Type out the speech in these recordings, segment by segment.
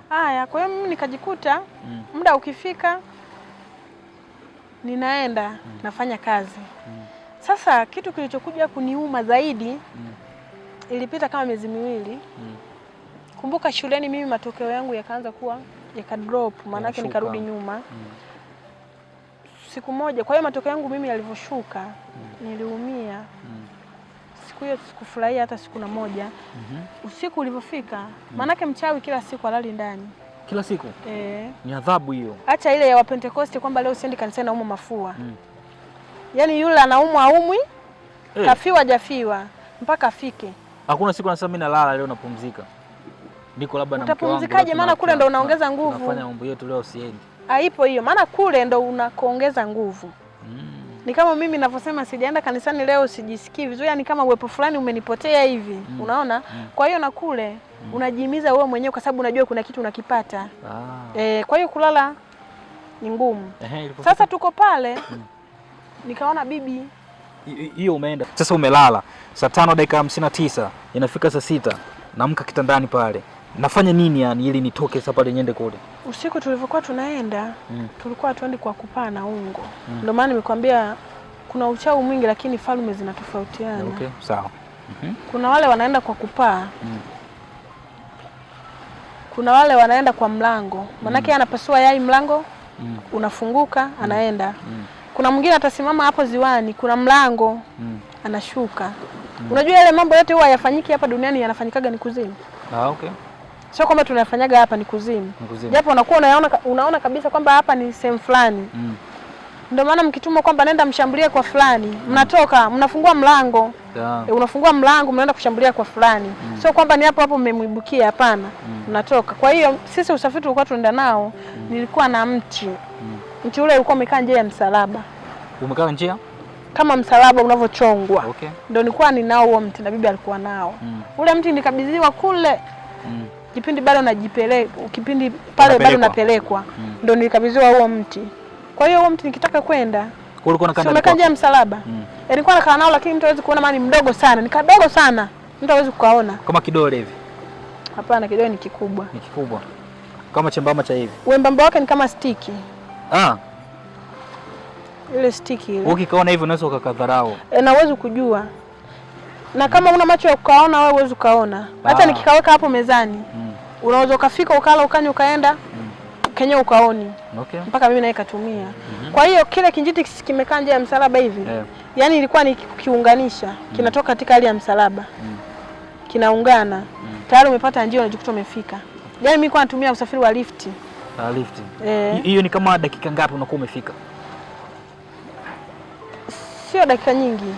Haya, kwa hiyo mimi nikajikuta muda ukifika ninaenda nafanya kazi. Sasa kitu kilichokuja kuniuma zaidi ilipita kama miezi miwili. Kumbuka shuleni mimi matokeo yangu yakaanza kuwa yakadrop, maana yake nikarudi nyuma. Siku moja, kwa hiyo matokeo yangu mimi yalivyoshuka niliumia. Siku hiyo sikufurahia hata siku na moja. Usiku ulivyofika, maana yake mchawi kila siku halali ndani. Kila siku? Ni adhabu hiyo. Acha ile ya Wapentekoste kwamba leo siendi kanisani naumwa mafua. Yaani yule anaumwa aumwi, kafiwa jafiwa mpaka afike. Hakuna siku anasema mimi nalala leo napumzika. Niko labda na mke wangu. Utapumzikaje? Maana kule ndo unaongeza nguvu. Unafanya mambo yetu leo siendi. Haipo hiyo. Maana kule ndo unakoongeza nguvu. Ni kama mimi ninavyosema sijaenda kanisani leo sijisikii vizuri, yani kama uwepo fulani umenipotea hivi. Unaona? Kwa hiyo na kule unajihimiza wewe mwenyewe kwa sababu unajua kuna kitu unakipata. Kwa hiyo kulala ni ngumu. Sasa tuko pale nikaona bibi hiyo umeenda. Sasa umelala saa 5:59 inafika saa 6 naamka kitandani pale. Nafanya nini yani ili nitoke sasa pale niende kule? Usiku tulivyokuwa tunaenda tulikuwa tuendi kwa kupaa na ungo. Ndio maana nimekwambia kuna uchawi mwingi lakini falme zinatofautiana. Okay, sawa. Kuna wale wanaenda kwa kupaa. Kuna wale wanaenda kwa mlango. Manake anapasua yai mlango unafunguka anaenda. Kuna mwingine atasimama hapo ziwani, kuna mlango anashuka. Unajua ile mambo yote huwa yafanyiki hapa duniani yanafanyikaga ni kuzimu. Okay. Sio kwamba tunafanyaga hapa ni kuzimu. Japo unakuwa unaona kabisa kwamba hapa ni sehemu fulani. Ndio maana mkitumwa kwamba nenda mshambulie kwa fulani, mnatoka, mnafungua mlango. Unafungua mlango mnaenda kushambulia kwa fulani. Sio kwamba ni hapo hapo mmemwibukia, hapana. Mnatoka. Kwa hiyo sisi usafiri tulikuwa tunaenda nao, nilikuwa na mti. Mti ule ulikuwa umekaa njia ya msalaba. Umekaa njia? Kama msalaba unavyochongwa. Okay. Ndio nilikuwa ninao huo mti na bibi alikuwa nao. Ule mti nikabidhiwa kule. Kipindi bado najipeleka, kipindi pale bado napelekwa. Ndio nilikabidhiwa huo mti. Kwa hiyo huo mti nikitaka kwenda, ulikuwa unakaa umekaa njia ya msalaba. Nilikuwa nakaa nao lakini mtu hawezi kuona, maana ni mdogo sana. Ni kadogo sana. Mtu hawezi kukaona. Kama kidole hivi. Hapana, kidole ni kikubwa. Ni kikubwa. Kama chembamba cha hivi. Wembamba wake ni kama stiki. Ile stiki ile. Ukikaona hivyo unaweza ukakadharau. Na uwezo kujua. Na kama una macho ya kukaona wewe uwezo kaona. Hata nikikaweka hapo mezani. Unaweza ukafika ukala ukanywa ukaenda. Kenya ukaoni. Okay. Mpaka mimi naye katumia. Kwa hiyo kile kinjiti kimekaa nje ya msalaba hivi. Yaani ilikuwa ni kiunganisha, kinatoka katika hali ya msalaba. Kinaungana. Tayari umepata njia unajikuta umefika. Yaani mimi nilikuwa natumia usafiri wa lifti. Lifti. Hiyo ni kama dakika ngapi unakuwa umefika? Sio dakika nyingi.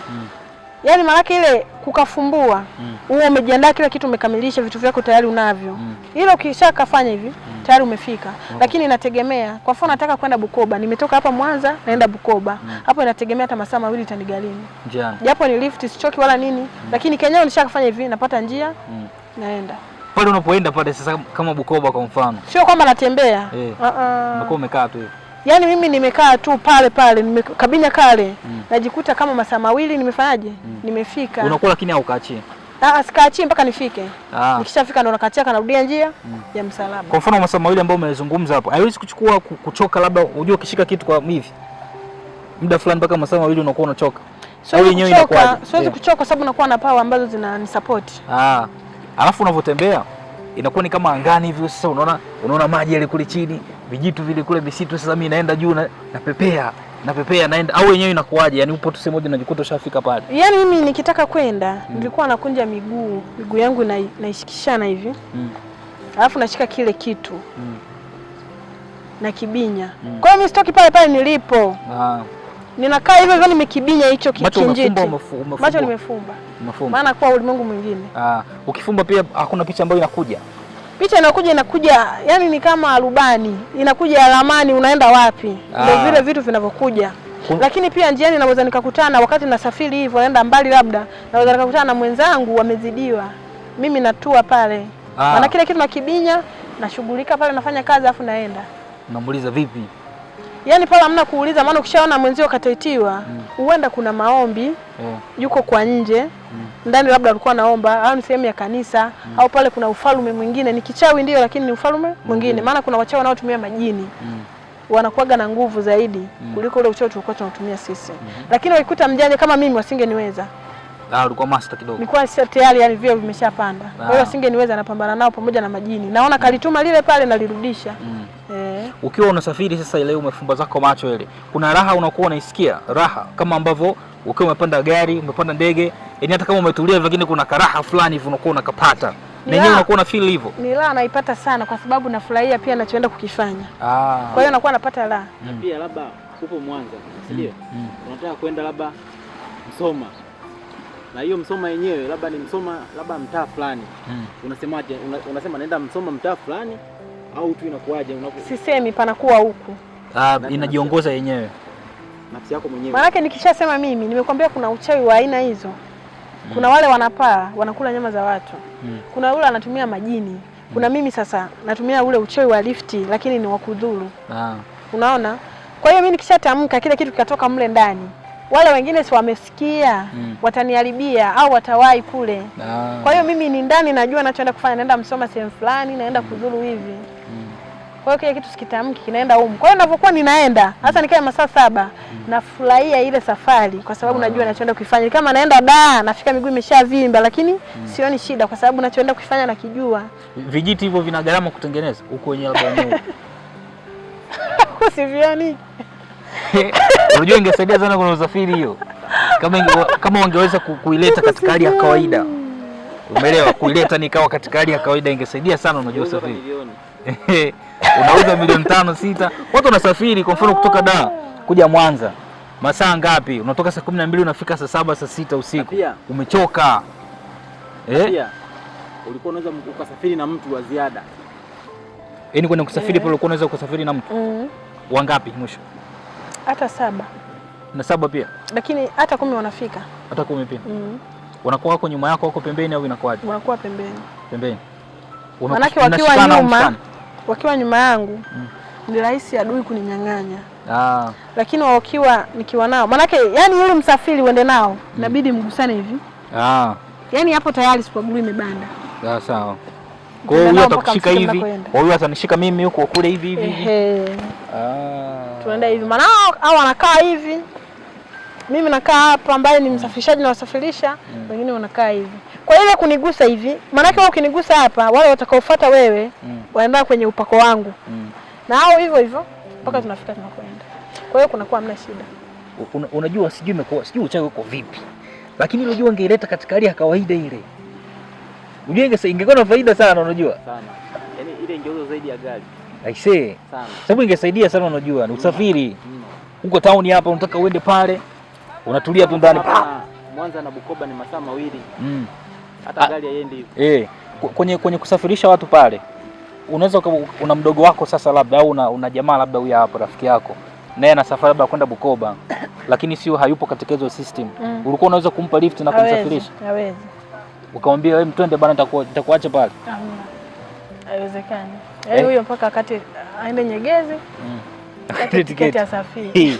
Yaani maana ile kukafumbua. Wewe umejiandaa kila kitu, umekamilisha vitu vyako tayari unavyo. Ile ukishakafanya hivi tayari umefika. Lakini inategemea. Kwa mfano nataka kwenda Bukoba, nimetoka hapa Mwanza naenda Bukoba. Hapo inategemea hata masaa mawili itanigharimu. Japo ni lift sichoki wala nini, lakini Kenya nilishakafanya hivi napata njia naenda. Pale unapoenda pale sasa kama Bukoba kwa mfano. Sio kwamba natembea. Unakuwa umekaa tu hivi. Yaani mimi nimekaa tu pale nimekabinya kale. Najikuta kama masaa mawili nimefanyaje? Nimefika. Unakuwa lakini haukaachii. Sikaachii mpaka nifike. Nikishafika ndo nakaachia narudia njia ya msalaba. Kwa mfano masaa mawili ambao umezungumza hapo, haiwezi kuchukua kuchoka, labda unajua ukishika kitu kwa hivi muda fulani mpaka masaa mawili unakuwa unachoka. Siwezi kuchoka kwa sababu nakuwa na power ambazo zinanisupport. Alafu unavyotembea inakuwa ni kama angani hivi. Sasa unaona maji yale kule chini, vijitu vile kule misitu. Sasa mimi naenda juu napepea naenda, au wenyewe inakuaje? Yani upo tu sehemu moja unajikuta ushafika pale. Yani mimi nikitaka kwenda nilikuwa nakunja miguu yangu naishikishana hivi. Alafu nashika kile kitu. Na kibinya. Kwa hiyo mimi sitoki pale nilipo. Ninakaa hivyo nimekibinya hicho kinjiti. Macho nimefumba. Maana kwa ulimwengu mwingine. Ukifumba pia hakuna picha ambayo inakuja. Picha inakuja yani ni kama rubani. Inakuja ramani unaenda wapi. Ndio vile vitu vinavyokuja. Lakini pia njiani naweza nikakutana wakati nasafiri hivyo naenda mbali, labda naweza nikakutana na mwenzangu wamezidiwa. Mimi natua pale. Maana kile kitu nakibinya, nashughulika pale nafanya kazi afu naenda. Unamuuliza vipi? Yaani pale hamna kuuliza, maana ukishaona mwenzio kataitiwa, huenda kuna maombi, yuko kwa nje, ndani labda alikuwa naomba, au ni sehemu ya kanisa, au pale kuna ufalme mwingine, ni kichawi ndio lakini ni ufalme mwingine. Maana kuna wachawi wanaotumia majini. Wanakuaga na nguvu zaidi kuliko ule uchawi tulikuwa tunatumia sisi. Lakini wakikuta mjanja kama mimi wasingeniweza. Ulikuwa master kidogo. Nilikuwa tayari yani vile vimeshapanda. Kwa hiyo wasingeniweza, napambana nao pamoja na majini. Naona kalituma lile pale nalirudisha. Ukiwa unasafiri sasa, ile umefumba zako macho ile, kuna raha unakuwa unaisikia, raha kama ambavyo ukiwa umepanda gari, umepanda ndege, yani hata kama umetulia lakini kuna karaha fulani hivi unakuwa unakapata. Na yeye unakuwa na feel hivyo. Ni raha naipata sana kwa sababu nafurahia pia ninachoenda kukifanya. Kwa hiyo nakuwa napata raha. Na pia labda upo Mwanza, ndio? Unataka kwenda labda Msoma. Na hiyo Msoma yenyewe labda ni Msoma labda mtaa fulani. Unasemaje? Unasema naenda Msoma mtaa fulani au tu inakuaje Sisemi panakuwa huku. Inajiongoza yenyewe. Nafsi yako mwenyewe. Maana yake nikishasema mimi nimekwambia kuna uchawi wa aina hizo. Kuna wale wanapaa, wanakula nyama za watu. Kuna yule anatumia majini. Kuna mimi sasa natumia ule uchawi wa lifti lakini ni wa kudhuru. Unaona? Kwa hiyo mimi nikishatamka kile kitu kikatoka mle ndani, wale wengine si wamesikia, wataniharibia au watawahi kule. Kwa hiyo mimi ni ndani najua ninachoenda kufanya, naenda Msoma sehemu fulani, naenda kudhuru hivi. Kwa hiyo kile kitu sikitamki kinaenda huko. Kwa hiyo ninapokuwa ninaenda, hasa nikae masaa 7, nafurahia ile safari kwa sababu najua ninachoenda kufanya. Kama naenda nafika miguu imeshavimba lakini sioni shida kwa sababu ninachoenda kufanya nakijua. Vijiti hivyo vina gharama kutengeneza huko wenyewe labda wenyewe. Usivioni. Unajua ingesaidia sana kwa usafiri hiyo. Kama wangeweza kuileta katika hali ya kawaida. Umeelewa? Kuileta nikawa katika hali ya kawaida ingesaidia sana, unajua usafiri. Unauza milioni 5 6. Watu wanasafiri kwa mfano kutoka Dar kuja Mwanza. Masaa ngapi? Unatoka saa 12 unafika saa 7 saa 6 usiku. Umechoka. Pia ulikuwa unaweza ukasafiri na mtu wa ziada. Yaani kwenda kusafiri pale ulikuwa unaweza kusafiri na mtu. Wangapi mwisho? Hata 7. Na 7 pia. Lakini hata 10 wanafika. Hata 10 pia. Wanakuwa wako nyuma yako, wako pembeni au inakuwaje? Wanakuwa pembeni. Pembeni. Manake wakiwa nyuma yangu ni rahisi adui kuninyang'anya. Lakini wakiwa nikiwa nao, manake yani yule msafiri uende nao inabidi mgusane hivi. Yani hapo tayari sipagulu imebanda. Sawa. Kwa hiyo huyu atakushika hivi, huyu atanishika mimi huko kule hivi. Tunaenda hivi. Maana hao wanakaa hivi. Mimi nakaa hapa ambaye ni msafirishaji na wasafirisha, wengine wanakaa hivi. Kwa ile kunigusa hivi, maana yake ukinigusa hapa, wale watakaofuata wewe waenda kwenye upako wangu. Na hao hivyo hivyo mpaka tunafika tunakwenda. Kwa hiyo kunakuwa hamna shida. Unajua sijui uchawi uko vipi. Lakini unajua ungeileta katika hali ya kawaida ile. Unajua ingekuwa na faida sana, unajua? Sana. Yaani ile ingeuza zaidi ya gari. I say. Sana. Sababu ingesaidia sana, unajua, ni usafiri. Huko town hapa unataka uende pale, unatulia tu ndani. Mwanza na Bukoba ni masaa 2. Hata gari haiendi hivyo. Kwenye kusafirisha watu pale. Unaweza una mdogo wako sasa labda au una jamaa labda huyu hapa rafiki yako. Naye ana safari labda kwenda Bukoba. Lakini sio hayupo katika hizo system. Ulikuwa unaweza kumpa lift na kumsafirisha? Hawezi. Ukamwambia wewe mtwende bana, nitakuacha pale. Haiwezekani. Yaani huyo mpaka wakati aende Nyegezi. Tiketi ya safari.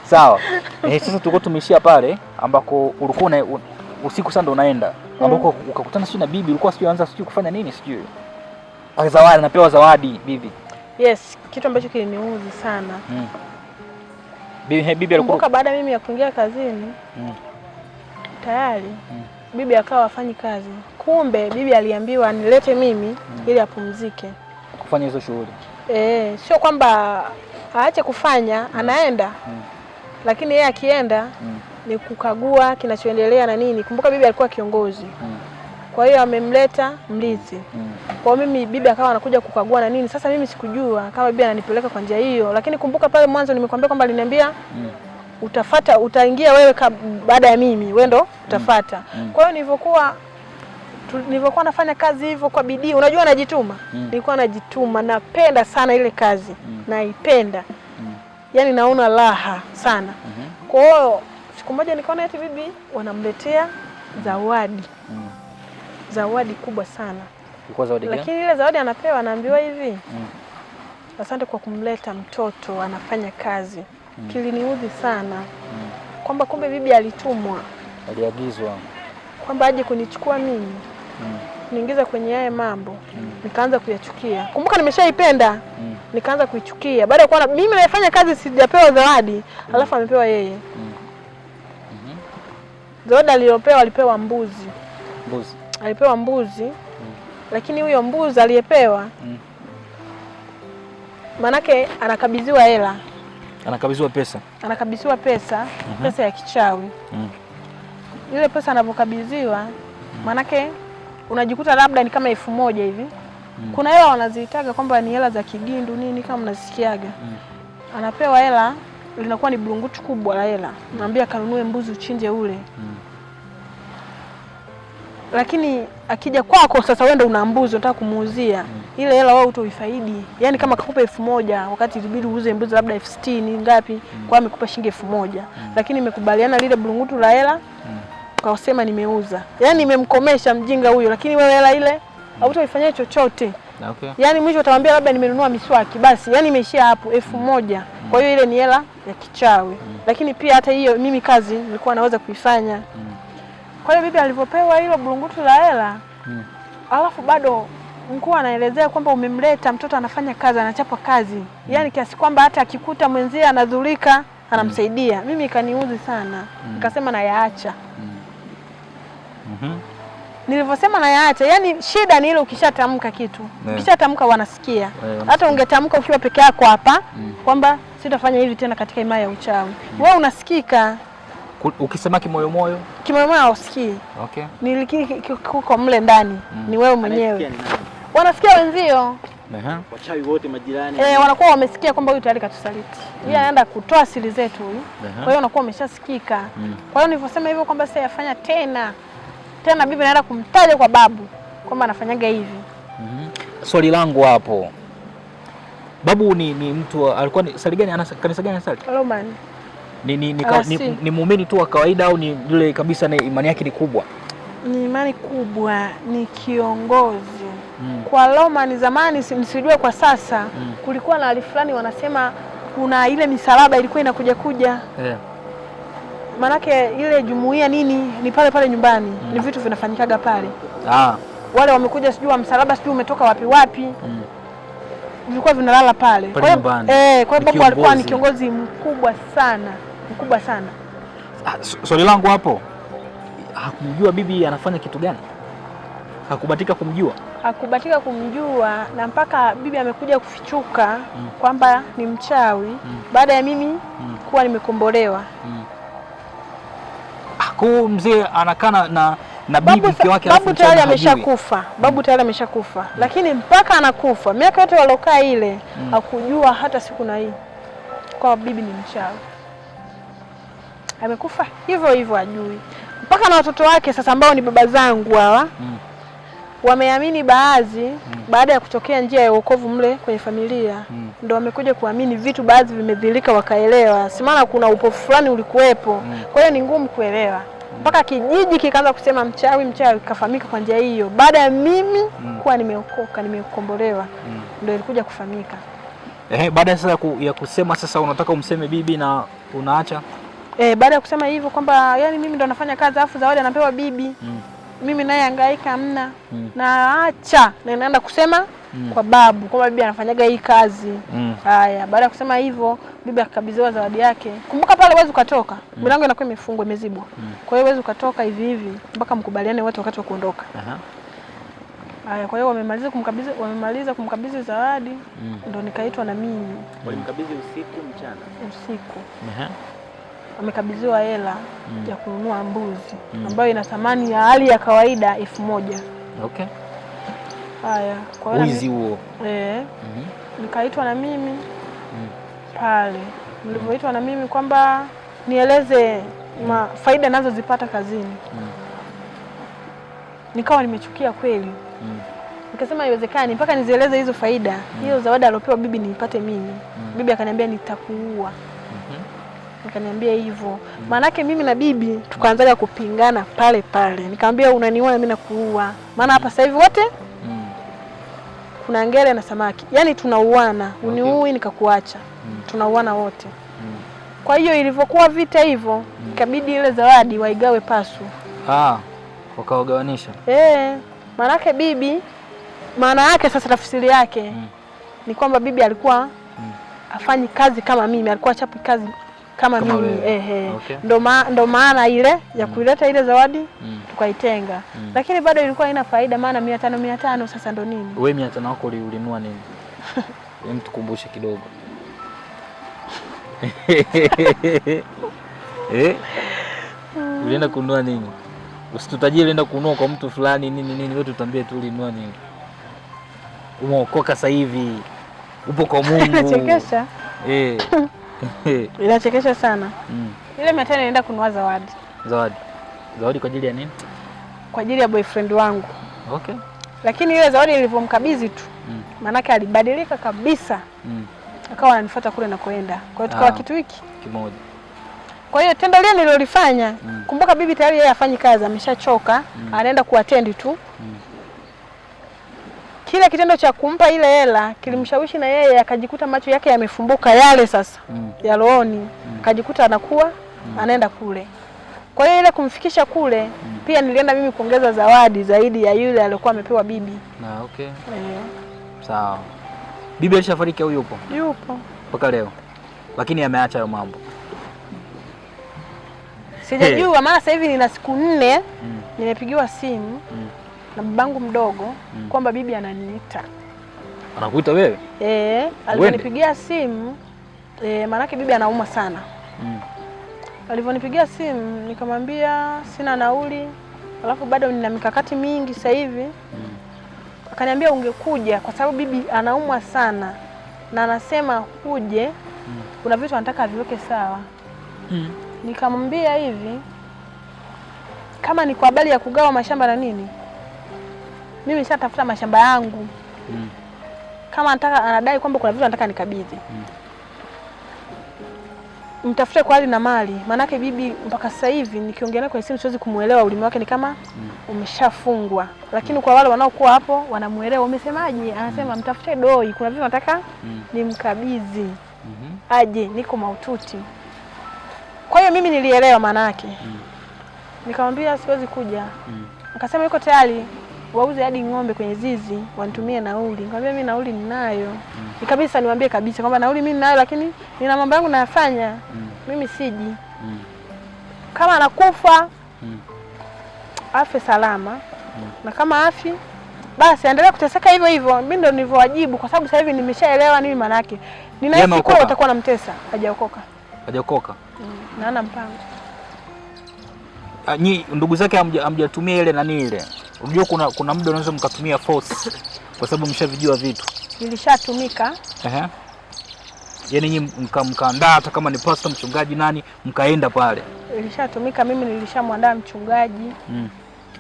Sawa. Sasa tulikuwa tumeishia pale ambako ulikuwa usiku sana ndo unaenda. Ambako ukakutana sio na bibi, ulikuwa sio anza sio kufanya nini sijui. Zawadi anapewa zawadi bibi. Yes, kitu ambacho kiliniudhi sana. Bibi alikuwa kumbuka baada mimi ya kuingia kazini. Tayari bibi akawa afanyi kazi. Kumbe bibi aliambiwa nilete mimi ili apumzike kufanya hizo shughuli. Sio kwamba aache kufanya, anaenda. Lakini yeye akienda ni kukagua kinachoendelea na nini. Kumbuka bibi alikuwa kiongozi. Kwa hiyo amemleta mlinzi. Kwa mimi bibi akawa anakuja kukagua na nini. Sasa mimi sikujua kama bibi ananipeleka kwa njia hiyo, lakini kumbuka pale mwanzo nimekwambia kwamba aliniambia utaingia wewe baada ya mimi, wewe ndo utafuata. Kwa hiyo nilivyokuwa nafanya kazi hivyo kwa bidii, unajua najituma. Nilikuwa najituma, napenda sana ile kazi. Naipenda. Yaani naona raha sana. Kwa hiyo siku moja nikaona eti bibi wanamletea zawadi. Zawadi kubwa sana. Ilikuwa zawadi gani? Lakini ile zawadi anapewa anaambiwa hivi. Asante kwa kumleta mtoto anafanya kazi. Kiliniudhi sana kwamba kumbe bibi alitumwa, aliagizwa kwamba aje kunichukua mimi niingiza kwenye yale mambo. Nikaanza kuyachukia. Kumbuka nimeshaipenda. Nikaanza kuichukia. Baada ya kuona mimi naifanya kazi sijapewa zawadi, alafu amepewa yeye. Zawadi alipewa mbuzi. Mbuzi. Alipewa mbuzi. Lakini huyo mbuzi aliyepewa manake anakabidhiwa hela. Anakabidhiwa pesa. Anakabidhiwa pesa, pesa ya kichawi. Ile pesa anapokabidhiwa manake unajikuta labda ni kama 1000 hivi. Kuna hela wanaziitaga kwamba ni hela za kigindu nini kama mnasikiaga. Anapewa hela, linakuwa ni bulungutu kubwa la hela. Naambia kanunue mbuzi uchinje ule. Lakini akija kwako sasa wewe ndio una mbuzi unataka kumuuzia. Ile hela wewe utoifaidi. Yaani kama kakupa 1000 wakati ilibidi uuze mbuzi labda 60,000 ngapi, kwa amekupa shilingi 1000. Lakini imekubaliana lile bulungutu la hela ukasema nimeuza. Yaani nimemkomesha mjinga huyo, lakini wewe hela ile hautoifanyia chochote. Okay. Yaani mwisho utamwambia labda nimenunua miswaki basi, yaani imeishia hapo 1000. Kwa hiyo ile ni hela ya kichawi. Lakini pia hata hiyo mimi kazi nilikuwa naweza kuifanya. Kwa hiyo bibi alipopewa hilo bulungutu la hela, alafu bado mkuu anaelezea kwamba umemleta mtoto anafanya kazi, anachapa kazi. Yaani kiasi kwamba hata akikuta mwenzie anadhulika, anamsaidia. Mimi ikaniudhi sana. Nikasema na yaacha. Nilivyosema na yaacha, yani shida ni ile ukishatamka kitu. Ukishatamka wanasikia. Hata ungetamka ukiwa peke yako hapa kwamba sitafanya hivi tena katika imani ya uchawi. Wewe unasikika. Ukisema kimoyomoyo? Kimoyomoyo hausikii. Okay. Kuko mle ndani. Ni wewe mwenyewe. Wanasikia wenzio. Wachawi wote majirani. Wanakuwa wamesikia kwamba huyu tayari katusaliti. Yeye anaenda kutoa siri zetu huyu. Kwa hiyo unakuwa umeshasikika. Kwa hiyo nilivyosema hivyo kwamba sasa yafanya tena bibi anaenda kumtaja kwa babu kwamba anafanyaga hivi. Swali langu hapo. Babu ni mtu alikuwa ni sali gani, kanisa gani asali? Roman. Ni muumini tu wa kawaida au ni yule kabisa na imani yake ni kubwa? Ni imani kubwa, ni kiongozi. Kwa Roman zamani msijue kwa sasa kulikuwa na hali fulani wanasema kuna ile misalaba ilikuwa inakuja. Manake ile jumuiya nini ni pale nyumbani. Ni vitu vinafanyikaga pale. Wale wamekuja sijui wa msalaba sijui umetoka wapi. Vilikuwa vinalala pale. Kwa hiyo babu alikuwa ni kiongozi mkubwa sana. Swali langu hapo, hakumjua bibi anafanya kitu gani? Hakubatika kumjua? Hakubatika kumjua na mpaka bibi amekuja kufichuka kwamba ni mchawi baada ya mimi kuwa nimekombolewa. Kwa mzee anakana na bibi mke wake babu tayari ameshakufa. Babu tayari ameshakufa. Lakini mpaka anakufa miaka yote walokaa ile hakujua hata siku na hii kwa bibi ni mchawi. Amekufa hivyo ajui. Mpaka na watoto wake sasa ambao ni baba zangu hawa wameamini baadhi baada ya kutokea njia ya wokovu mle kwenye familia ndio wamekuja kuamini vitu baadhi vimedhilika wakaelewa. Si maana kuna upofu fulani ulikuwepo. Kwa hiyo ni ngumu kuelewa. Mpaka kijiji kikaanza kusema mchawi kafahamika kwa njia hiyo. Baada ya mimi kuwa nimeokoka, nimekombolewa ndio ilikuja kufahamika. Baada sasa ya kusema sasa unataka umseme bibi na unaacha? Baada ya kusema hivyo kwamba yani mimi ndo nafanya kazi afu zawadi anapewa bibi. Mimi naye hangaika hamna. Naacha na naenda kusema kwa babu kwamba bibi anafanyaga hii kazi. Haya, baada ya kusema hivyo bibi akakabidhiwa zawadi yake. Kumbuka pale huwezi ukatoka. Milango inakuwa imefungwa, imezibwa. Kwa hiyo huwezi ukatoka hivi mpaka mkubaliane wote wakati wa kuondoka. Haya, kwa hiyo wamemaliza kumkabidhi zawadi ndio nikaitwa na mimi. Walimkabidhi usiku mchana? Usiku. Amekabidhiwa hela ya kununua mbuzi ambayo ina thamani ya hali ya kawaida 1000. Okay. Haya, kwa hiyo wizi huo. Nikaitwa na mimi pale. Nilivyoitwa na mimi kwamba nieleze faida ninazozipata kazini. Nikawa nimechukia kweli. Nikasema haiwezekani mpaka nizieleze hizo faida. Hiyo zawadi alopewa bibi niipate mimi. Bibi akaniambia nitakuua. Nikaniambia hivyo. Maanake mimi na bibi tukaanza kupingana pale. Nikamwambia unaniua na mimi nakuua. Maana hapa sasa hivi wote kuna ngele na samaki. Yaani tunauana, uniui nikakuacha. Tunauana wote. Kwa hiyo ilivyokuwa vita hivyo, ikabidi ile zawadi waigawe Pasu. Wakawagawanisha. Maanake bibi, maana yake sasa tafsiri yake ni kwamba bibi alikuwa afanyi kazi kama mimi, alikuwa chapi kazi kama mimi. Okay. Ndo maana ile ya kuileta ile zawadi tukaitenga. Lakini bado ilikuwa haina faida, maana 500 sasa ndo nini? Wewe 500 wako ulinunua nini? Hem, tukumbushe kidogo. Ulienda kununua nini? Usitutajie ulienda kununua kwa mtu fulani nini, wewe tutambie tu ulinunua nini. Umeokoka sasa hivi. Upo kwa Mungu. Inachekesha. Inachekesha sana. Ile 500 nilienda kununua zawadi. Zawadi kwa ajili ya nini? Kwa ajili ya boyfriend wangu. Okay. Lakini ile zawadi nilivyomkabidhi tu, manake alibadilika kabisa. Akawa ananifuata kule na kuenda. Kwa hiyo tukawa kitu hiki kimoja. Kwa hiyo tendo lile nililofanya, kumbuka bibi tayari yeye afanyi kazi, ameshachoka, anaenda kuattend tu. Kile kitendo cha kumpa ile hela kilimshawishi na yeye akajikuta macho yake yamefumbuka yale sasa ya rohoni, akajikuta anakuwa anaenda kule. Kwa hiyo ile kumfikisha kule pia nilienda mimi kuongeza zawadi zaidi ya yule aliyokuwa amepewa bibi. Okay. Sawa. Bibi alishafariki au yupo? Yupo. Mpaka leo. Lakini ameacha hayo mambo. Sijajua maana sasa hivi nina siku 4 nimepigiwa simu na babangu mdogo kwamba bibi ananiita. Anakuita wewe? Aliponipigia simu maana bibi anauma sana. Alivyonipigia simu nikamwambia sina nauli, alafu bado nina mikakati mingi sasa hivi. Akaniambia ungekuja kwa sababu bibi anaumwa sana na anasema uje, kuna vitu anataka aviweke sawa. Nikamwambia hivi, kama ni kwa habari ya kugawa mashamba na nini, mimi nishatafuta mashamba yangu. Kama anadai kwamba kuna vitu anataka nikabidhi, mtafute kwa hali na mali. Manake bibi mpaka sasa hivi nikiongea naye kwa simu siwezi kumuelewa, ulimi wake ni kama umeshafungwa. Lakini kwa wale wanaokuwa hapo wanamuelewa. Umesemaje? Anasema mtafute doi, kuna vitu nataka nimkabidhi. Aje, niko mahututi. Kwa hiyo mimi nilielewa maana yake. Nikamwambia siwezi kuja. Akasema yuko tayari wauze hadi ng'ombe kwenye zizi wanitumie nauli. Nikamwambia mimi nauli ninayo. Nikabisa niwaambie kabisa kwamba nauli mimi ninayo, lakini nina mambo yangu nayafanya. Mimi siji. Kama anakufa afe salama. Na kama afi basi aendelee kuteseka hivyo hivyo. Mimi ndio nilivyowajibu kwa sababu sasa hivi nimeshaelewa nini maana yake. Ninahisi kwa utakuwa namtesa, hajaokoka. Hajaokoka. Na ana mpango. Nyi ndugu zake hamjatumia ile nani ile. Unajua kuna muda unaweza mkatumia force kwa sababu mshavijua vitu. Nilishatumika. Yaani nyinyi mkaandaa hata kama ni pastor, mchungaji, nani, mkaenda pale. Nilishatumika mimi, nilishamwandaa mchungaji.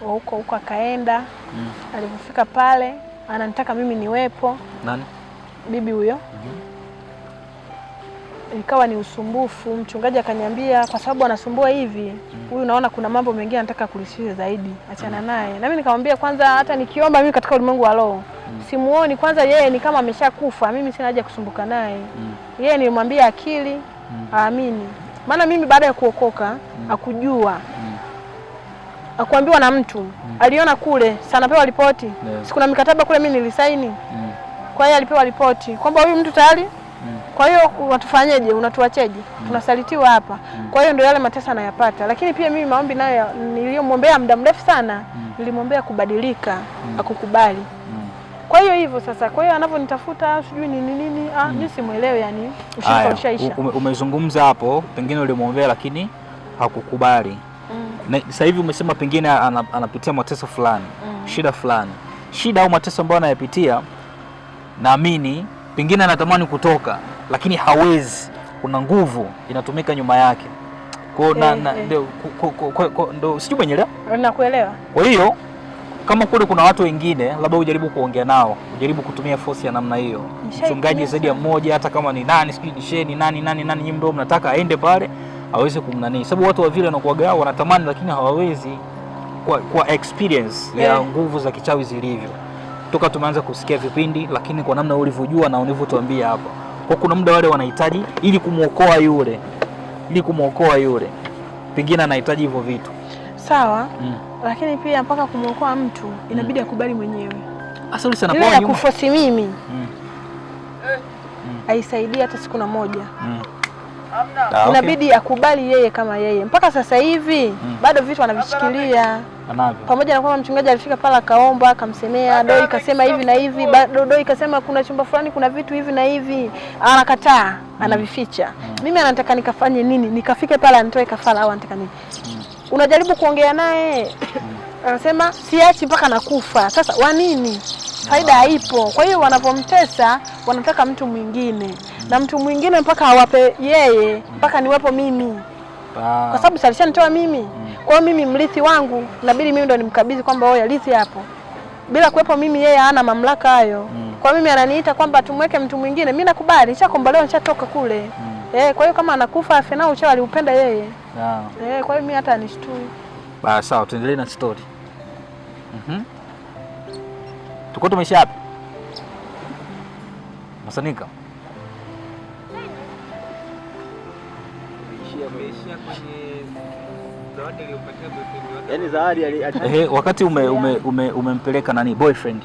Huko akaenda. Alipofika pale ananitaka mimi niwepo. Nani? Bibi huyo. Ikawa ni usumbufu. Mchungaji akaniambia kwa sababu anasumbua hivi, huyu naona kuna mambo mengine anataka kulishiza zaidi, achana naye. Na mimi nikamwambia kwanza hata nikiomba mimi katika ulimwengu wa roho simuoni, kwanza yeye ni kama ameshakufa, mimi sina haja kusumbuka naye. Yeye nilimwambia akili aamini. Maana mimi baada ya kuokoka akujua akuambiwa na mtu aliona kule sana, pewa ripoti. Sikuna mikataba kule mimi nilisaini. Kwa hiyo alipewa ripoti kwamba huyu mtu tayari. Kwa hiyo unatufanyaje? Unatuacheje? Tunasalitiwa hapa. Kwa hiyo ndio yale mateso anayapata. Lakini pia mimi maombi nayo niliyomwombea muda mrefu sana, nilimwombea kubadilika, akukubali. Kwa hiyo hivyo sasa, kwa hiyo anavyonitafuta sijui ni nini, mimi simuelewi yani, ushirika ushaisha. Umezungumza hapo, pengine ulimwombea lakini hakukubali. Na sasa hivi umesema pengine anapitia mateso fulani, shida fulani. Shida au mateso ambayo anayapitia, naamini pengine anatamani kutoka lakini hawezi. Kuna nguvu inatumika nyuma yake. Kwa ndio sijui umeelewa? Nakuelewa. Kwa hiyo kama kule kuna watu wengine labda ujaribu kuongea nao, ujaribu kutumia force ya namna hiyo. Mchungaji zaidi ya mmoja, hata kama ni nani, sijui ni sheni nani nyinyi ndio mnataka aende pale aweze kumnani. Sababu watu wa vile wanakuaga wanatamani lakini hawawezi kwa experience ya nguvu za kichawi zilivyo. toka tumeanza kusikia vipindi, lakini kwa namna ulivyojua na ulivyotuambia hapa, kwa kuna muda wale wanahitaji ili kumuokoa yule, pengine anahitaji hivyo vitu. Sawa. Lakini pia mpaka kumuokoa mtu inabidi akubali mwenyewe. Asante sana kwa nyuma. Kuforce mimi. Haisaidia hata siku na moja. Inabidi akubali yeye kama yeye. Mpaka sasa hivi bado vitu anavishikilia. Pamoja na kwamba mchungaji alifika pala akaomba, akamsemea, Doi kasema hivi na hivi, bado Doi kasema kuna chumba fulani kuna vitu hivi na hivi, anakataa, anavificha. Mimi anataka nikafanye nini? Nikafike pala anitoe kafara au anataka nini? Unajaribu kuongea naye, anasema siachi mpaka nakufa. Sasa wa nini? Faida haipo. Kwa hiyo wanapomtesa wanataka mtu mwingine, na mtu mwingine mpaka awape yeye, mpaka niwepo mimi. Kwa sababu alishanitoa mimi. Kwa hiyo mimi mrithi wangu inabidi mimi ndo nimkabidhi kwamba wewe rithi hapo. Bila kuwepo mimi yeye hana mamlaka hayo. Kwa mimi ananiita kwamba tumweke mtu mwingine, mimi nakubali, nishakombolewa, nishatoka kule. Kwa hiyo kama anakufa afe nao uchawi aliupenda yeye. Kwa hiyo mimi hata anishtui. Basi sawa, tuendelee na story. Tuko tumesha hapa. Masanika. Tumeishia kwenye zawadi aliyopatia boyfriend wake. Yaani zawadi wakati umempeleka nani boyfriend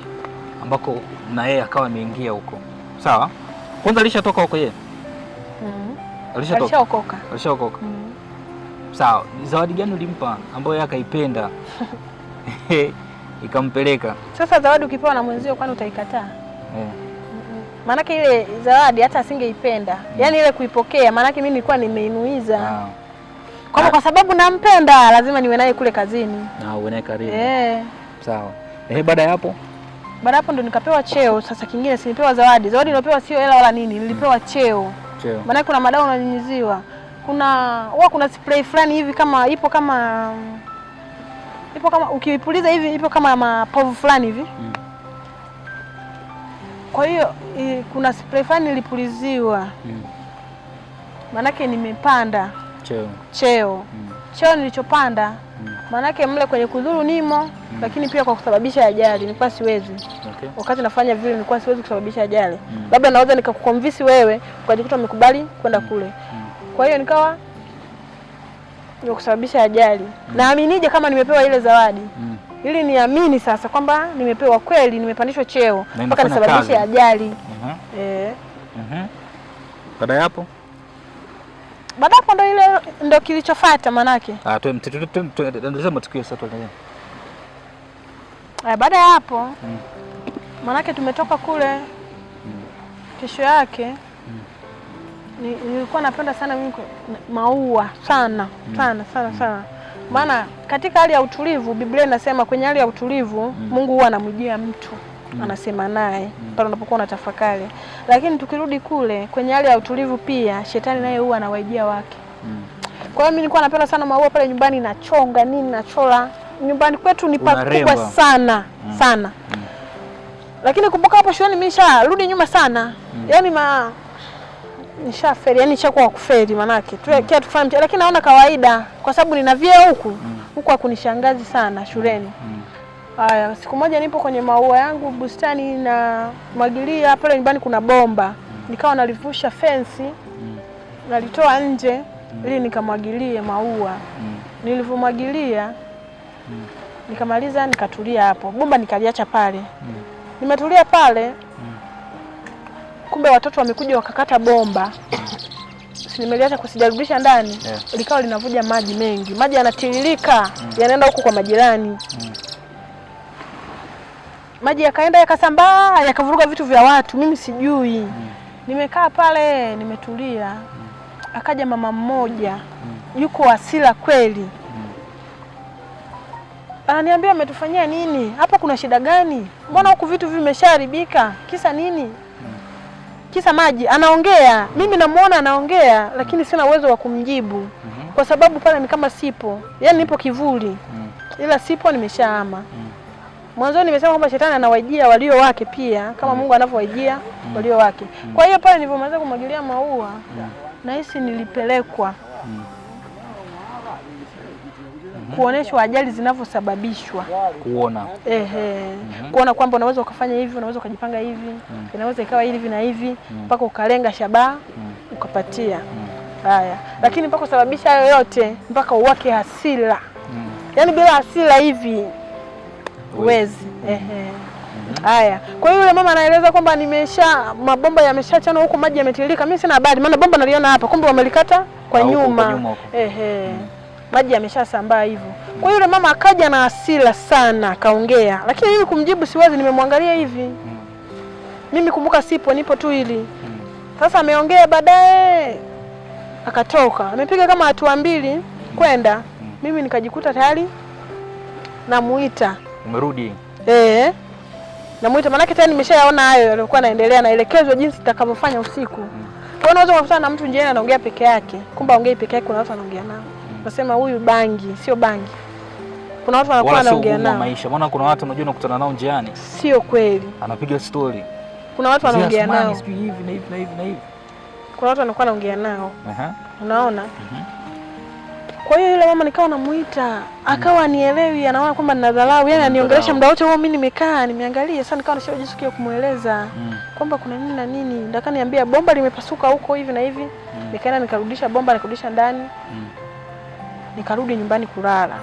ambako na yeye akawa ameingia huko. Sawa? Kwanza alishatoka huko yeye? Alishaokoka. Sawa, zawadi gani ulimpa ambayo yeye akaipenda? Ikampeleka. Sasa zawadi ukipewa na mwenzio kwani utaikataa? Maanake ile zawadi hata asingeipenda. Yaani ile kuipokea, maanake mimi nilikuwa nimeinuiza. Kwa sababu nampenda lazima niwe naye kule kazini. Uwe naye karibu. Sawa. Baada ya hapo? Baada hapo ndo nikapewa cheo. Sasa kingine sinipewa zawadi. Zawadi nilipewa sio hela wala nini, nilipewa cheo. Maana kuna madawa unanyunyiziwa. Kuna spray fulani hivi kama ipo kama ukiipuliza hivi ipo kama mapovu fulani hivi. Kwa hiyo kuna spray fulani nilipuliziwa. Maanake nimepanda cheo. Cheo nilichopanda maanake mle kwenye kudhuru nimo, lakini pia kwa kusababisha ajali nilikuwa siwezi. Wakati nafanya vile nilikuwa siwezi kusababisha ajali. Labda naweza nikakuconvince wewe ukajikuta umekubali kwenda kule. Kwa hiyo nikawa kusababisha ajali. Naaminije kama nimepewa ile zawadi? Ili niamini sasa kwamba nimepewa kweli, nimepandishwa cheo mpaka nisababishe ajali. Baada ya hapo? Baada hapo ndo kilichofuata manake. Ndio matukio sasa tuendelee. Baada ya hapo manake tumetoka kule. Kesho yake nilikuwa napenda sana mimi maua sana. Maana katika hali ya utulivu Biblia inasema kwenye hali ya utulivu Mungu huwa anamjia mtu, anasema naye pale unapokuwa unatafakari. Lakini tukirudi kule kwenye hali ya utulivu pia shetani naye huwa anawajia wake. Kwa hiyo mimi nilikuwa napenda sana maua pale nyumbani, nachonga nini, nachora. Nyumbani kwetu ni pakubwa sana. Lakini kumbuka hapo shuleni mimi nisharudi nyuma sana. Yaani nishafeli, yani nishakuwa kufeli manake. Tuwekea tufanye, lakini naona kawaida kwa sababu nina vyeo huku hakunishangazi sana shuleni. Haya, siku moja nipo kwenye maua yangu bustani na mwagilia pale nyumbani kuna bomba. Nikawa nalivusha fence, nalitoa nje ili nikamwagilie maua. Nilivomwagilia nikamaliza nikatulia hapo. Bomba nikaliacha pale. Nimetulia pale. Kumbe watoto wamekuja wakakata bomba. Nimeliacha kusijarudisha ndani. Likawa linavuja maji mengi. Maji yanatiririka, yanaenda huko kwa majirani. Maji yakaenda yakasambaa, yakavuruga vitu vya watu, mimi sijui. Nimekaa pale, nimetulia. Akaja mama mmoja, yuko hasira kweli. Ananiambia umetufanyia nini? Hapa kuna shida gani? Mbona huku vitu vimeshaharibika? Kisa nini? Kisa maji. Anaongea, mimi namuona anaongea, lakini sina uwezo wa kumjibu. Kwa sababu pale ni kama sipo. Yaani nipo kivuli. Ila sipo, nimeshahama. Mwanzo nimesema kwamba shetani anawajia walio wake pia, kama Mungu anavyowajia walio wake. Kwa hiyo pale nilipomaliza kumwagilia maua, nahisi nilipelekwa. kuoneshwa ajali zinavyosababishwa. Kuona. Kuona kwamba unaweza ukafanya hivi, unaweza ukajipanga hivi, inaweza ikawa hivi na hivi mpaka ukalenga shabaha ukapatia. Haya, lakini mpaka kusababisha hayo yote mpaka uwake hasira. Yaani bila hasira hivi huwezi. Haya, kwa hiyo yule mama anaeleza kwamba mabomba yameshachana huko, maji yametiririka. Mimi sina habari, maana bomba naliona hapa, kumbe wamelikata kwa nyuma. Maji yameshasambaa hivyo. Kwa hiyo yule mama akaja na hasira sana, akaongea. Lakini mimi kumjibu siwezi, nimemwangalia hivi. Mimi kumbuka sipo, nipo tu hili. Sasa ameongea baadaye akatoka. Amepiga kama hatua 2 kwenda. Mimi nikajikuta tayari namuita. Umerudi? Namuita maana tayari nimeshayaona hayo yalikuwa yanaendelea, naelekezwa jinsi nitakavyofanya usiku. Kwa hiyo unaweza kukutana na mtu njiani anaongea peke yake, kumbe aongee peke yake, kuna watu anaongea nao. Nasema huyu bangi, sio bangi. Kuna watu wanakuwa anaongea nao. Maisha. Mbona kuna watu unajua unakutana nao njiani? Sio kweli. Anapiga story. Kuna watu wanaongea nao. Hivi na hivi. Kuna watu wanakuwa anaongea nao. Unaona? Kwa hiyo yule mama nikawa namuita, akawa nielewi, anaona kwamba ninadharau, yani aniongelesha muda wote huo, mimi nimekaa nimeangalia. Sasa nikawa nashajisikia kumueleza kwamba kuna nini na nini. Ndaka niambia bomba limepasuka huko hivi na hivi. Nikaenda nikarudisha bomba, nikarudisha ndani. Nikarudi nyumbani kulala.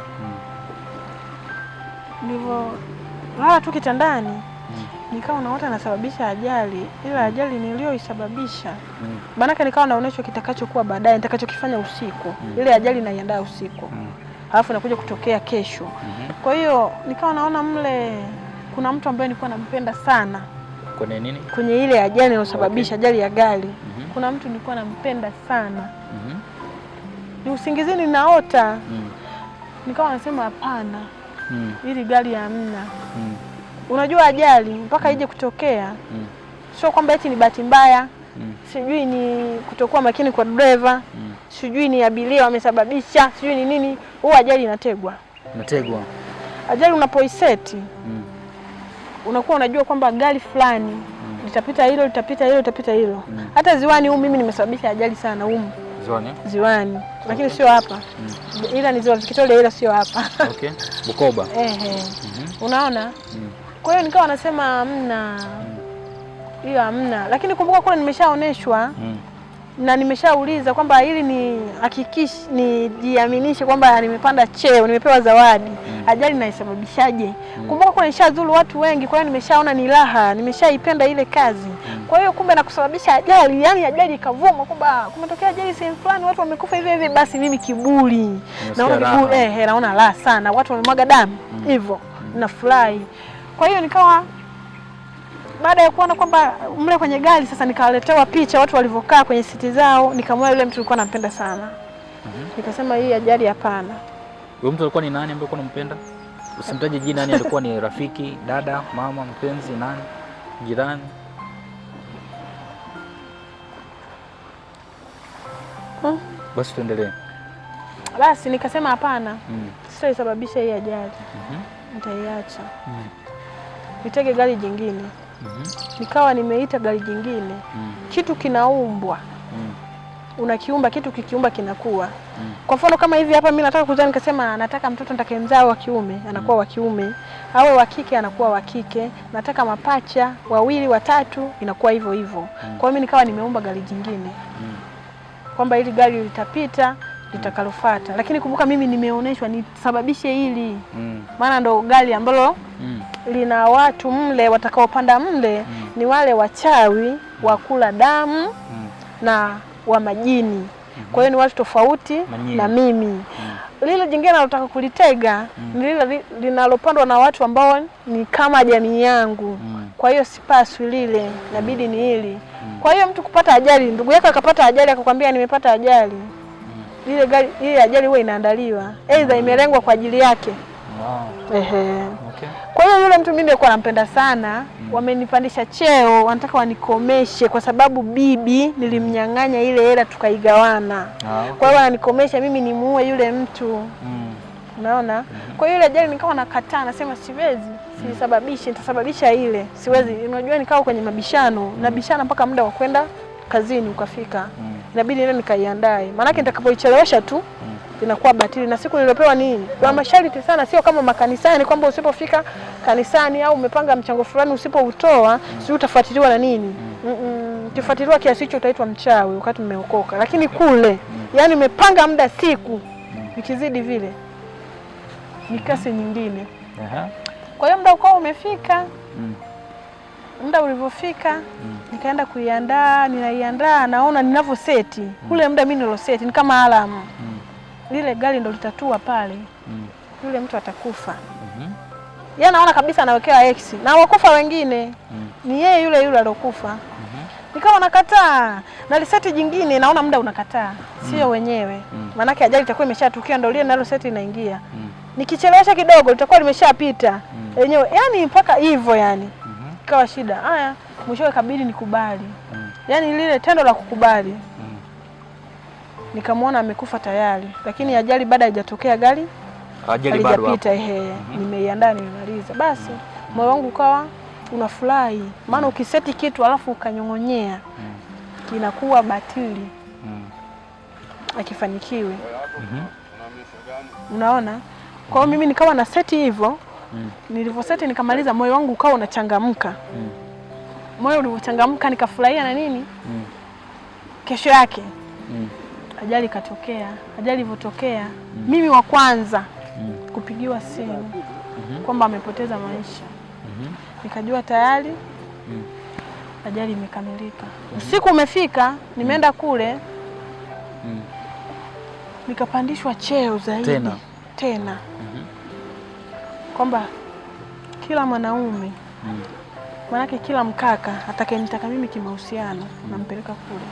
Ndivyo lala tu kitandani. Nikawa naota nasababisha ajali. Ila ajali niliyoisababisha. Maana nikawa naonyeshwa kitakachokuwa baadaye, nitakachokifanya usiku. Ile ajali naiandaa usiku. Alafu nakuja kutokea kesho. Kwa hiyo nikawa naona mle kuna mtu ambaye nilikuwa nampenda sana. Kwenye nini? Kwenye ile ajali iliyosababisha ajali ya gari. Kuna mtu nilikuwa nampenda sana. Ni usingizini naota. Nikawa nasema hapana. Hili gari hamna. Unajua ajali mpaka ije kutokea. Sio kwamba eti ni bahati mbaya. Sijui ni kutokuwa makini kwa driver. Sijui ni abiria wamesababisha, sijui ni nini. Huwa ajali inategwa. Ajali unapoiseti. Unakuwa unajua kwamba gari fulani litapita hilo, litapita hilo, litapita hilo. Hata ziwani huko mimi nimesababisha ajali sana huko. Ziwani. Lakini sio hapa. Ila ni Ziwa Victoria, ila sio hapa. Bukoba. Unaona? Kwa hiyo nikawa nasema hamna. Hiyo hamna. Lakini kumbuka kule nimeshaoneshwa na nimeshauliza kwamba hili ni hakikisha nijiaminishe kwamba nimepanda cheo, nimepewa zawadi. Ajali naisababishaje? Kumbuka kule nishazuru watu wengi, kwa hiyo nimeshaona ni raha, nimeshaipenda ile kazi. Kwa hiyo kumbe na kusababisha ajali, yani ajali ikavuma kwamba kumetokea ajali sehemu fulani watu wamekufa hivi, basi mimi kiburi. Naona kiburi, naona raha sana. Watu wamemwaga damu hivyo, nafurahi. Kwa hiyo nikawa baada ya kuona kwamba mle kwenye gari sasa nikaletewa picha watu walivyokaa kwenye siti zao, nikamwona yule mtu alikuwa anampenda sana. Nikasema hii ajali hapana. Yule mtu alikuwa ni nani ambaye alikuwa anampenda? Usimtaje jina, nani alikuwa ni rafiki, dada, mama, mpenzi, nani? Jirani? Basi tuendelee. Basi nikasema hapana. Sitaisababisha hii ajali. Nitaiacha. Nitege gari jingine. Nikawa nimeita gari jingine. Kitu kinaumbwa. Unakiumba kitu, kikiumba kinakuwa. Kwa mfano kama hivi hapa mimi nataka kuzaa, nikasema nataka mtoto nitakayemzaa wa kiume, anakuwa wa kiume. Awe wa kike, anakuwa wa kike. Nataka mapacha, 2, 3, inakuwa hivyo hivyo. Kwa hiyo mimi nikawa nimeumba gari jingine. Kwamba hili gari litapita, litakalofuata. Lakini kumbuka mimi nimeoneshwa nisababishe hili. Maana ndo gari ambalo lina watu mle watakaopanda mle ni wale wachawi wa kula damu na wa majini. Kwa hiyo ni watu tofauti na mimi. Lile jingine nalotaka kulitega ni lile linalopandwa na watu ambao ni kama jamii yangu. Kwa hiyo sipaswi lile, inabidi ni hili. Kwa hiyo mtu kupata ajali, ndugu yake akapata ajali akakwambia nimepata ajali. Lile gari, ile ajali huwa inaandaliwa. Aidha imelengwa kwa ajili yake. Kwa hiyo yule mtu mimi nilikuwa nampenda sana, wamenipandisha cheo, wanataka wanikomeshe kwa sababu bibi nilimnyang'anya ile hela tukaigawana. Kwa hiyo wananikomesha mimi nimuue yule mtu. Unaona? Kwa hiyo ile ajali nikawa nakataa, nasema siwezi, sisababishe, nitasababisha ile. Siwezi. Unajua nikao kwenye mabishano, nabishana mpaka muda wa kwenda kazini ukafika. Inabidi ile nikaiandae. Maana nitakapoichelewesha tu inakuwa batili. Na siku niliyopewa nini? Kwa masharti sana, sio kama makanisani kwamba usipofika kanisani au umepanga mchango fulani usipoutoa sio utafuatiliwa na nini. Ukifuatiliwa kiasi hicho utaitwa mchawi wakati umeokoka. Lakini kule yani umepanga muda siku ikizidi vile ni kasi nyingine. Kwa hiyo muda ukao umefika. Muda ulivyofika nikaenda kuiandaa, ninaiandaa naona ninavyoseti. Ule muda mimi niloseti ni kama alamu. Lile gari ndo litatua pale. Yule mtu atakufa. Yeye naona kabisa anawekewa X na wakufa wengine. Ni yeye yule yule alokufa. Nikawa nakataa. Na liseti jingine naona muda unakataa. Sio wenyewe. Maana yake ajali itakuwa imeshatukia ndo lile nalo seti inaingia. Nikichelewesha kidogo litakuwa limeshapita. Wenyewe yani mpaka hivyo yani. Ikawa shida. Haya, mwishowe kabidi nikubali. Yani lile tendo la kukubali. Nikamwona amekufa tayari, lakini ajali baada haijatokea, gari halijapita. Nimeiandaa, nimemaliza. Basi moyo wangu ukawa unafurahi, maana ukiseti kitu alafu ukanyong'onyea kinakuwa batili, akifanikiwe. Unaona? Kwa hiyo mimi nikawa na seti hivyo. Nilivyoseti nikamaliza, moyo wangu ukawa unachangamka. Moyo ulivyochangamka nikafurahia na nini? Kesho yake ajali katokea. Ajali ilivyotokea mimi wa kwanza kupigiwa simu kwamba amepoteza maisha. Nikajua tayari ajali imekamilika. Usiku umefika, nimeenda kule nikapandishwa cheo zaidi tena. Kwamba kila mwanaume manake kila mkaka atakayenitaka mimi kimahusiano nampeleka kule.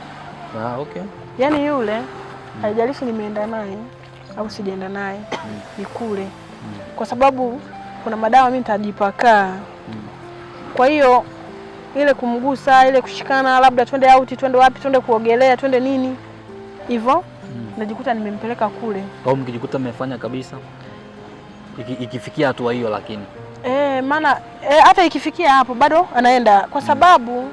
Okay. Yaani yule haijalishi nimeenda naye au sijaenda naye, ni kule. Kwa sababu kuna madawa mimi nitajipaka. Kwa hiyo ile kumgusa, ile kushikana, labda twende out, twende wapi, twende kuogelea, twende nini hivyo, najikuta nimempeleka kule. Au mkijikuta mmefanya kabisa ikifikia hatua hiyo, lakini maana hata ikifikia hapo bado anaenda, kwa sababu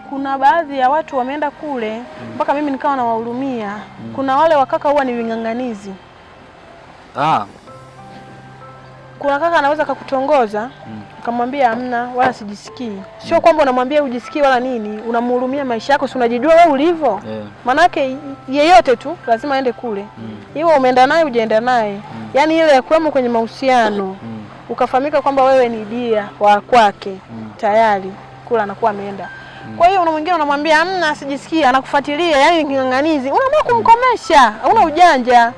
kuna baadhi ya watu wameenda kule mpaka mimi nikawa na wahurumia. Kuna wale wakaka huwa ni ving'ang'anizi. Kuna kaka anaweza kukutongoza ukamwambia hamna wala sijisikii. Sio kwamba unamwambia hujisikii wala nini, unamhurumia maisha yako, si unajijua wewe ulivyo. Manake yeyote tu lazima aende kule. Iwe umeenda naye hujaenda naye. Yaani ile kwemo kwenye mahusiano ukafahamika kwamba wewe ni dia wa kwake tayari kula anakuwa ameenda. Kwa hiyo unamwingine unamwambia hamna sijisikii, anakufuatilia, yani ng'ang'anizi. Unaamua kumkomesha, hauna ujanja.